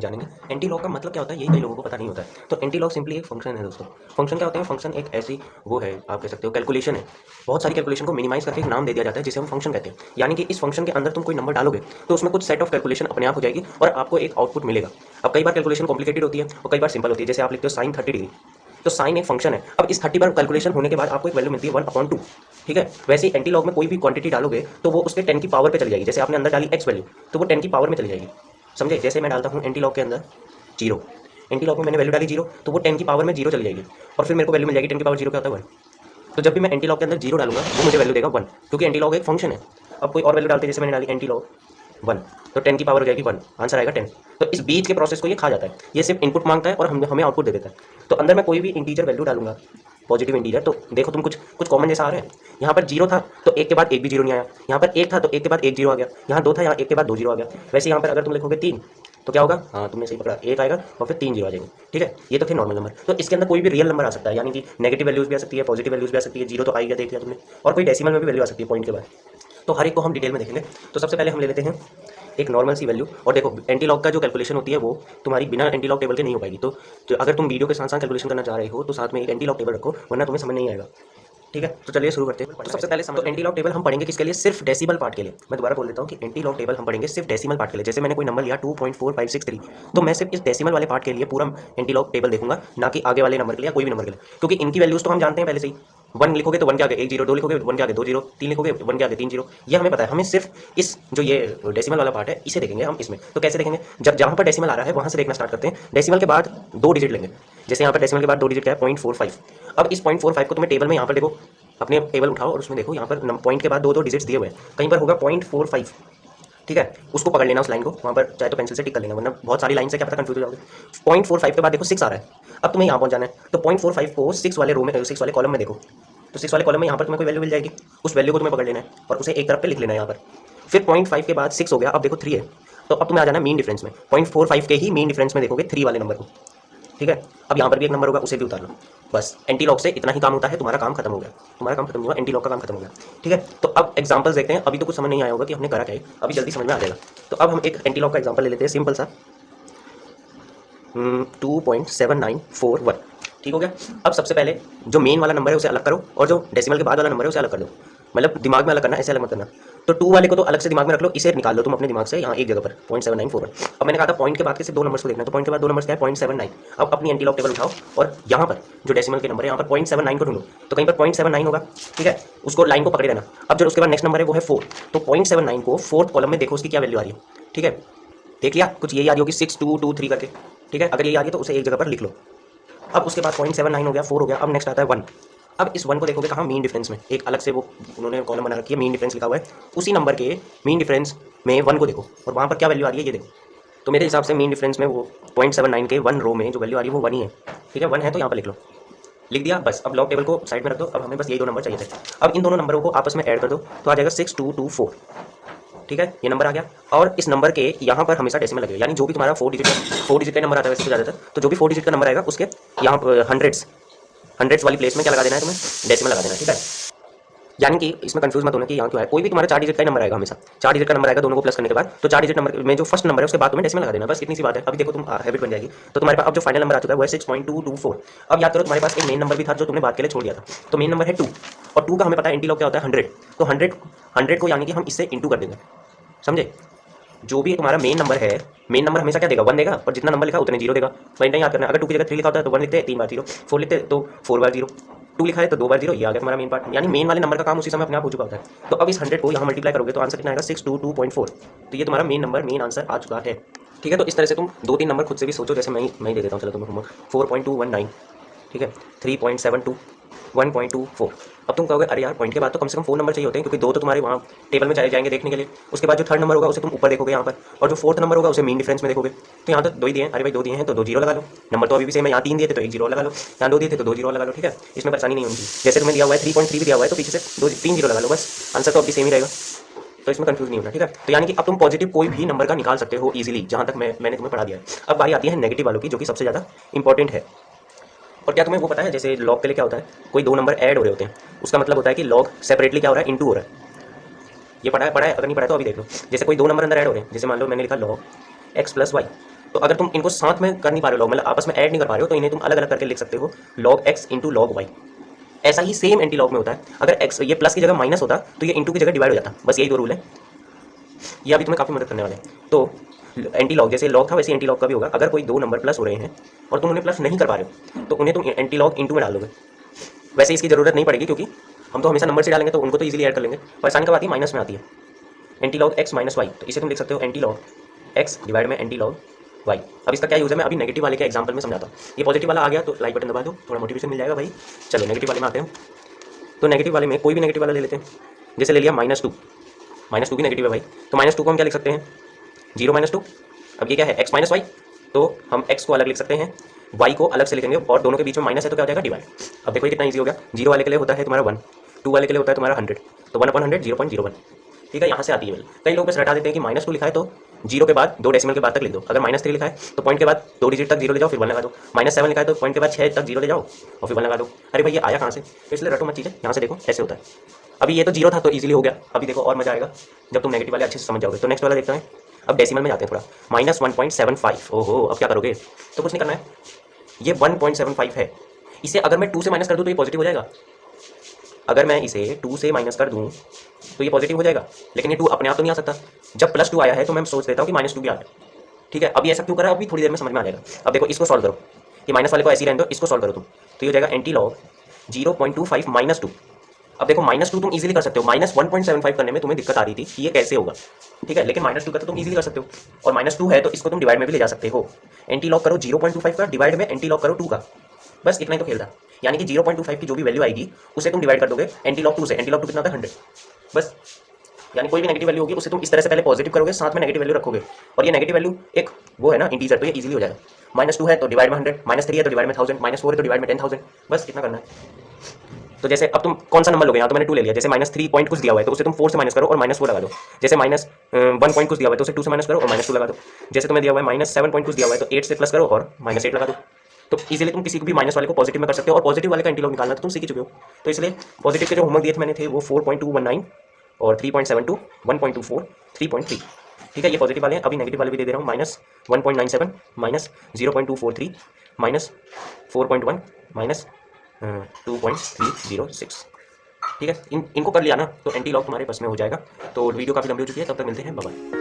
जानेंगे। Anti log का मतलब क्या होता है, यही कई लोगों को पता नहीं होता है। तो एंटी लॉग सिंपली एक फंक्शन है दोस्तों। फंक्शन क्या होते हैं? फंक्शन एक ऐसी वो है, आप कह सकते हो कैलकुलेशन है। बहुत सारी कैलकुलेशन को मिनिमाइज करके एक नाम दे दिया जाता है जिसे हम फंक्शन कहते हैं। यानी कि इस फंक्शन के अंदर तुम कोई नंबर डालोगे तो उसमें कुछ सेट ऑफ कैलकुलेशन अपने आप हो जाएगी और आपको एक आउटपुट मिलेगा। अब कई बार कैलकुलेशन कॉम्प्लिकेटेड होती है और कई बार सिंपल होती है। जैसे आप लिखते हो साइन 30 डिग्री, तो साइन एक फंक्शन है। अब इस 30 पर कैलकुलेशन होने के बाद आपको एक वैल्यू मिलती है 1/2। ठीक है, वैसे ही एंटी लॉग में कोई भी क्वांटिटी डालोगे तो वो उसके 10 की पावर पे चली जाएगी। जैसे आपने अंदर डाली x वैल्यू तो वो 10 की पावर में चली जाएगी। समझे? जैसे मैं डालता हूँ एंटी लॉग के अंदर 0, एंटी लॉग में मैंने वैल्यू डाली 0 तो वो 10 की पावर में 0 चली जाएगी और फिर मेरे को वैल्यू मिल जाएगी 10 की पावर 0 क्या होता है 1। तो जब भी मैं एंटी लॉग के अंदर 0 डालूंगा वो मुझे वैल्यू देगा 1, क्योंकि एंटी लॉग एक फंक्शन है। अब कोई और वैल्यू डालते हैं, जैसे मैंने डाली एंटी लॉग 1, तो 10 की पावर हो जाएगी 1, आंसर आएगा 10। तो इस बीच के प्रोसेस को ये खा जाता है। ये सिर्फ इनपुट मांगता है और हमें आउटपुट दे देता है। तो अंदर मैं कोई भी इंटीजर वैल्यू डालूंगा, पॉजिटिव इंटीजर, तो देखो तुम कुछ कुछ कॉमन जैसा आ रहा है। यहाँ पर 0 था तो एक के बाद एक भी 0 नहीं आया, यहाँ पर 1 था तो एक के बाद एक 0 आ गया, यहाँ 2 था यहाँ 1 के बाद 2 0 आ गया। वैसे यहाँ पर अगर तुम लिखोगे 3 तो क्या होगा? हाँ, तुमने सही पकड़ा, 1 आएगा और फिर 3 0 आ जाएंगे। ठीक है, ये तो थे नॉर्मल नंबर। तो इसके अंदर कोई भी रियल नंबर आ सकता है, यानी कि नेगेटिव वैल्यूज भी आ सकती है, पॉजिटिव वैल्यूज भी आ सकती है। 0 तो आ गया, देख लिया तुमने, और कोई डेसिमल में भी वैल्यू आ सकती है पॉइंट के बाद। तो हर एक को हम डिटेल में देखेंगे। तो सबसे पहले हम ले लेते हैं एक नॉर्मल सी वैल्यू। और देखो एंटी लॉग का जो कैलकुलेशन होती है वो तुम्हारी बिना एंटी लॉग टेबल के नहीं हो पाएगी। तो अगर तुम वीडियो के साथ साथ कैलकुलेशन करना चाह रहे हो तो साथ में एक एंटी लॉग टेबल रखो, वरना तुम्हें समझ नहीं आएगा। ठीक है, तो चलिए शुरू करते हैं। तो सबसे पहले समझो, एंटी लॉग टेबल हम पढ़ेंगे किसके लिए? सिर्फ डेसिमल पार्ट के लिए। मैं दोबारा बोल देता हूँ कि एंटी लॉग टेबल हम पढ़ेंगे सिर्फ डेसिमल पार्ट के लिए। जैसे मैंने कोई नंबर लिया 2.4563, तो मैं सिर्फ इस डेसिमल वाले पार्ट के लिए पूरा एंटी लॉग टेबल देखूंगा, ना कि आगे वाले नंबर के लिए, कोई भी नंबर के लिए, क्योंकि इनकी वैल्यूज तो हम जानते हैं पहले से ही। 1 लिखोगे तो 1 के आगे 1 0, 2 लिखोगे 1 के आगे 2 0, 3 लिखोगे 1 के आगे 3 0, ये हमें पता है। हमें सिर्फ इस जो ये डेसिमल वाला पार्ट है इसे देखेंगे हम इसमें। तो कैसे देखेंगे? जब जहाँ पर डेसिमल आ रहा है वहाँ से देखना स्टार्ट करते हैं। डेसिमल के बाद 2 डिजिट लेंगे। जैसे यहाँ पर डेसिमल के बाद 2 डिजिट क्या है? 0.45। अब इस 0.45 को तुम्हें टेबल में यहाँ पर देखो, अपने टेबल उठाओ और उसमें देखो यहाँ पर पॉइंट के बाद 2 डिजिट्स दिए हुए हैं, कहीं पर होगा 0.45। ठीक है, उसको पकड़ लेना उस लाइन को, वहाँ पर चाहे तो पेंसिल से टिक कर लेना, वरना बहुत सारी लाइन से क्या पता कंफ्यूज हो जाओगे। 0.45 के बाद देखो 6 आ रहा है। अब तुम्हें यहाँ पहुँच जाना है, तो 0.45 को 6 वाले रो में, 6 वाले कॉलम में देखो, तो 6 वाले कॉलम में यहाँ पर तुम्हें कोई वैल्यू मिल जाएगी। उस वैल्यू को तुम्हें पकड़ लेना है और उसे एक तरफ पे लिख लेना है यहाँ पर। फिर 0.5 के बाद 6 हो गया, अब देखो 3 है, तो अब तुम्हें आ जाना है मीन डिफरेंस में। 0.45 के ही मीन डिफरेंस में देखोगे 3 वाले नंबर को। ठीक है, अब यहाँ पर भी एक नंबर होगा, उसे भी उतार लो। बस एंटी लॉग से इतना ही काम होता है, तुम्हारा काम खत्म हो गया, तुम्हारा काम खत्म हुआ, एंटी लॉग का काम खत्म हो गया। ठीक है, तो अब एग्जांपल्स देखते हैं। अभी तो कुछ समझ नहीं आया होगा कि हमने करा क्या है, अभी जल्दी समझ में आ जाएगा। तो अब हम एक एंटी लॉग का एग्जांपल ले लेते हैं, सिंपल सा 2.7941। ठीक हो गया। अब सबसे पहले जो मेन वाला नंबर है उसे अलग करो और जो डेसिमल के बाद वाला नंबर है उसे अलग कर दो। मतलब दिमाग में अलग करना, ऐसे अलग मत करना। तो 2 वाले को तो अलग से दिमाग में रख लो, इसे निकाल लो तुम अपने दिमाग से यहाँ एक जगह पर 0.7941। अब मैंने कहा था पॉइंट के बाद के सिर्फ 2 नंबर्स को देखना, तो पॉइंट के बाद 2 नंबर्स क्या है? 0.79। अब अपनी एंटी लॉग टेबल उठाओ और यहाँ पर जो डेसिमल के नंबर है यहाँ पर 0.79 को ढूंढो, तो कहीं पर 0.79 होगा। ठीक है, उसको लाइन को पकड़े रहना। अब जो उसके बाद नेक्स्ट नंबर है वो है 4, तो 0.79 को 4th कॉलम में देखो उसकी क्या वैल्यू आ रही है। ठीक है, देख लिया, कुछ यही आ रही होगी 6223 करके। ठीक है, अगर यही आ रही है तो उसे एक जगह पर लिख लो। अब उसके बाद 0.79 हो गया, 4 हो गया, अब नेक्स्ट आता है 1। अब इस 1 को देखोगे कहाँ? मीन डिफरेंस में, एक अलग से वो उन्होंने कॉलम बना रखी है, मीन डिफरेंस लिखा हुआ है। उसी नंबर के मीन डिफरेंस में 1 को देखो और वहाँ पर क्या वैल्यू आ रही है ये देखो। तो मेरे हिसाब से मीन डिफरेंस में वो 0.79 के 1 रो में जो वैल्यू आ रही है वो 1 ही है। ठीक है, 1 है तो यहाँ पर लिख लो, लिख दिया बस। अब लॉग टेबल को साइड में रख दो। अब हमें बस यही 2 नंबर चाहिए थे। अब इन दोनों नंबरों को आपस में ऐड कर दो तो आ जाएगा 6224। ठीक है, ये नंबर आ गया। और इस नंबर के यहाँ पर हमेशा डेसिमल लगेगा, यानी जो भी तुम्हारा 4 डिजिट का नंबर आता है वैसे तो ज़्यादातर, तो जो भी 4 डिजिट का नंबर आएगा उसके यहाँ पर हंड्रेड्स वाली प्लेस में क्या लगा देना है तुम्हें? डेसिमल लगा देना है। ठीक है, यानी कि इसमें कंफ्यूज मत होना कि यहाँ क्यों है। कोई भी तुम्हारा 4 डिजिट का नंबर आएगा, हमेशा 4 डिजिट का नंबर आएगा, दोनों को प्लस करने के बाद, तो 4 डिजिट नंबर में जो फर्स्ट नंबर है उसके बाद तुम्हें डेसिमल लगा देना, बस इतनी सी बात है। अभी देखो तुम हैबिट बन जाएगी। तो तुम्हारे पास अब जो फाइनल नंबर आ चुका है वो है 6.224। अब याद करो तुम्हारे पास एक मेन नंबर भी था जो तुमने बात के लिए छोड़ दिया था, तो मेन नंबर है 2, और 2 का हमें पता है एंटी लॉग क्या होता है? 100। तो 100 को यानी कि हम इससे इंटू कर देंगे, समझे? जो भी तुम्हारा मेन नंबर है, मेन नंबर हमेशा क्या देगा? 1 देगा, और जितना नंबर लिखा उतने 0 देगा। तो इतना याद करना, अगर 2 की जगह 3 लिखा होता है तो 1 लिखते हैं 3 बार 0, 4 लिखते तो 4 बार 0, 2 लिखा है तो 2 बार 0, ये आ गया तुम्हारा मेन पार्ट। यानी मेन वाले नंबर का काम उसी समय अपने आप हो चुका होता है। तो अब इस 100 को यहाँ मल्टीप्लाई करोगे तो आंसर कितना आएगा? 622.4। तो ये तुम्हारा मेन नंबर, मेन आंसर आ चुका है। ठीक है, तो इस तरह से तुम 2-3 नंबर खुद से भी सोचो, जैसे मैं ही दे देता हूँ, चलो तुम्हें होमवर्क 4.219। ठीक है, 3.72, 1.24। अब तुम कहोगे अरे यार पॉइंट के बाद तो कम से कम 4 नंबर चाहिए होते हैं, क्योंकि 2 तो तुम्हारे वहाँ टेबल में चले जाएंगे देखने के लिए। उसके बाद जो 3rd नंबर होगा उसे तुम ऊपर देखोगे यहाँ पर, और जो 4th नंबर होगा उसे मीन डिफरेंस में देखोगे। तो यहाँ तो 2 ही दिए हैं, अरे भाई 2 दिए हैं तो 2 0 लगा लो। नंबर तो अभी भी सेम है, यहाँ 3 दिए थे तो 1 0 लगा लो, यहाँ 2 दिए थे तो 2 0 लगा लो। ठीक है, इसमें परेशानी नहीं होगी। जैसे तुम्हें दिया हुआ है 3.3 भी दिया हुआ है तो पीछे से 3 0 लगा लो, बस आंसर तो अभी सेम ही रहेगा। तो इसमें कंफ्यूज नहीं होना। ठीक है, तो यानी कि अब तुम पॉजिटिव कोई भी नंबर का निकाल सकते हो इजीली, जहाँ तक मैंने तुम्हें पढ़ा दिया है। अब बारी आती है नेगेटिव वालों की, जो कि सबसे ज़्यादा इंपॉर्टेंट है। और क्या तुम्हें वो पता है, जैसे लॉग के लिए क्या होता है? कोई 2 नंबर ऐड हो रहे होते हैं, उसका मतलब होता है कि लॉग सेपरेटली क्या हो रहा है? इंटू हो रहा है। ये पढ़ा है, अगर नहीं पढ़ा है तो अभी देख लो। जैसे कोई 2 नंबर अंदर ऐड हो रहे हैं, जैसे मान लो मैंने लिखा लॉग x + y, तो अगर तुम इनको साथ में कर नहीं पा रहे हो लॉग, मतलब आपस में ऐड नहीं कर पा रहे हो, तो इन्हें तुम अलग अलग करके लिख सकते हो log x into log y. ऐसा ही सेम एंटी लॉग में होता है, अगर एक्स ये प्लस की जगह माइनस होता तो ये इंटू की जगह डिवाइड हो जाता, बस यही दो रूल है। ये अभी तुम्हें काफ़ी मदद करने वाले हैं। तो एंटी लॉग जैसे लॉग था वैसे एंटी लॉग का भी होगा, अगर कोई दो नंबर प्लस हो रहे हैं और तुम उन्हें प्लस नहीं कर पा रहे हो तो उन्हें तुम एंटी लॉग इंटू में डाल दोगे। वैसे इसकी जरूरत नहीं पड़ेगी क्योंकि हम तो हमेशा नंबर से डालेंगे तो उनको तो इजीली ऐड कर लेंगे, परेशानी कब आती है माइनस में आती है। Anti log x minus y, तो इसे तुम लिख सकते हो एंटी लॉग एक्स डिवाइड में एंटी लॉग वाई। अब इसका क्या यूज़ है मैं अभी नेगेटिव वाले के एग्जांपल में समझाता हूँ। ये पॉजिटिव वाला आ गया तो लाइक बटन दबा दो, थोड़ा मोटिवेशन मिल जाएगा भाई। चलो नेगेटिव वाले में आते हैं। तो नेगेटिव वाले में कोई भी नेगेटिव वाला ले लेते हैं, जैसे ले लिया -2, -2 भी नेगेटिव है भाई, तो -2 को हम क्या लिख सकते हैं 0 -2। अब ये क्या है x माइनस वाई, तो हम x को अलग लिख सकते हैं, y को अलग से लिखेंगे और दोनों के बीच में माइनस है तो क्या हो जाएगा डिवाइड। अब देखो ये कितना ईजी हो गया, 0 वाले के लिए होता है तुम्हारा 1, 2 वाले के लिए होता है तुम्हारा 100, तो 1/100 0.01। ठीक है, यहाँ से आती है वैल्यू। कई लोग बस रटा देते हैं कि -2 लिखा है तो 0 के बाद 2 डेसिमल के बाद तक लिख दो, अगर -3 लिखा है तो पॉइंट के बाद 2 डिजिट तक 0 ले जाओ फिर 1 लगा दो, -7 लिखा है तो पॉइंट के बाद 6 तक 0 ले जाओ और फिर 1 लगा दो। अरे भाई ये आया कहाँ से, तो इसलिए रटो मत चीज़ें, यहाँ से देखो ऐसे होता है। अभी ये तो 0 था तो इजीली हो गया, अभी देखो और मजा आएगा जब तुम नेगेटिव वाले अच्छे से समझ जाओगे। तो नेक्स्ट वाला देखते हैं, अब डेसिमल में जाते हैं थोड़ा, -1.75। ओहो अब क्या करोगे, तो कुछ नहीं करना है, ये 1.75 है, इसे अगर मैं 2 से माइनस कर दूँ तो ये पॉजिटिव हो जाएगा। अगर मैं इसे 2 से माइनस कर दूँ तो ये पॉजिटिव हो जाएगा, लेकिन ये 2 अपने आप तो नहीं आ सकता, जब +2 आया है तो मैं सोच देता हूँ कि -2 भी आ जाए। ठीक है, अब ये ऐसा क्यों करा अभी थोड़ी देर में समझ में आ जाएगा। अब देखो इसको सॉल्व करो, ये माइनस वाले को ऐसे ही रहने दो, इसको सॉल्व करो तुम, तो ये हो जाएगा एंटी लॉग 0.25 -2। अब देखो -2 तुम इजीली कर सकते हो, -1.75 करने में तुम्हें दिक्कत आ रही थी कि ये कैसे होगा। ठीक है, लेकिन -2 का तो तुम इजीली कर सकते हो, और -2 है तो इसको तुम डिवाइड में भी ले जा सकते हो। एंटी लॉग करो 0.25 का, डिवाइड में एंटी लॉग करो 2 का, बस इतना ही तो खेल था। यानी कि 0.25 की जो भी वैल्यू आएगी उसे तुम डिवाइड कर दोगे एंटी लॉग 2 से, एंटी लॉग 2 कितना होता है 100, बस। यानी कोई भी नेगेटिव वैल्यू होगी उसे तुम इस तरह से पहले पॉजिटिव करोगे, साथ में नेगेटिव वैल्यू रखोगे, और ये नेगेटिव वैल्यू एक वो है ना इंटीजर, तो ये इजीली हो जाएगा। -2 है तो डिवाइड में 100, -3 है तो डिवाइड में 1000, -4 है तो डिवाइड में 10,000, बस इतना करना है। तो जैसे अब तुम कौन सा नंबर लोगे, यहाँ तो मैंने 2 ले लिया, जैसे -3 पॉइंट कुछ दिया हुआ है तो उसे तुम 4 से माइनस करो और -4 लगा दो, जैसे -1 पॉइंट कुछ दिया हुआ है तो उसे 2 से माइनस करो और -2 लगा दो, जैसे तुम्हें दिया हुआ है -7 पॉइंट कुछ दिया हुआ है तो 8 से प्लस करो और -8 लगा दो। तो इजीली तुम किसी को भी माइनस वाले को पॉजिटिव में कर सकते हो, और पॉजिटिव वाले का एंटी लॉग निकालना तो तुम सीख ही चुके हो। तो इसलिए पॉजिटिव के जो होमवर्क दिए थे मैंने थे वो 4.219 और 3.72, 1.24, 3.3। ठीक है, ये पॉजिटिव वाले हैं। अभी नेगेटिव वाले भी दे दे रहा हूँ, -1.97, -0.243, -4.1, -2.306। ठीक है, इनको कर लिया ना तो एंटी लॉग तुम्हारे बस में हो जाएगा। तो वीडियो काफ़ी लंबी हो चुकी है, तब तक मिलते हैं, बाय बाय।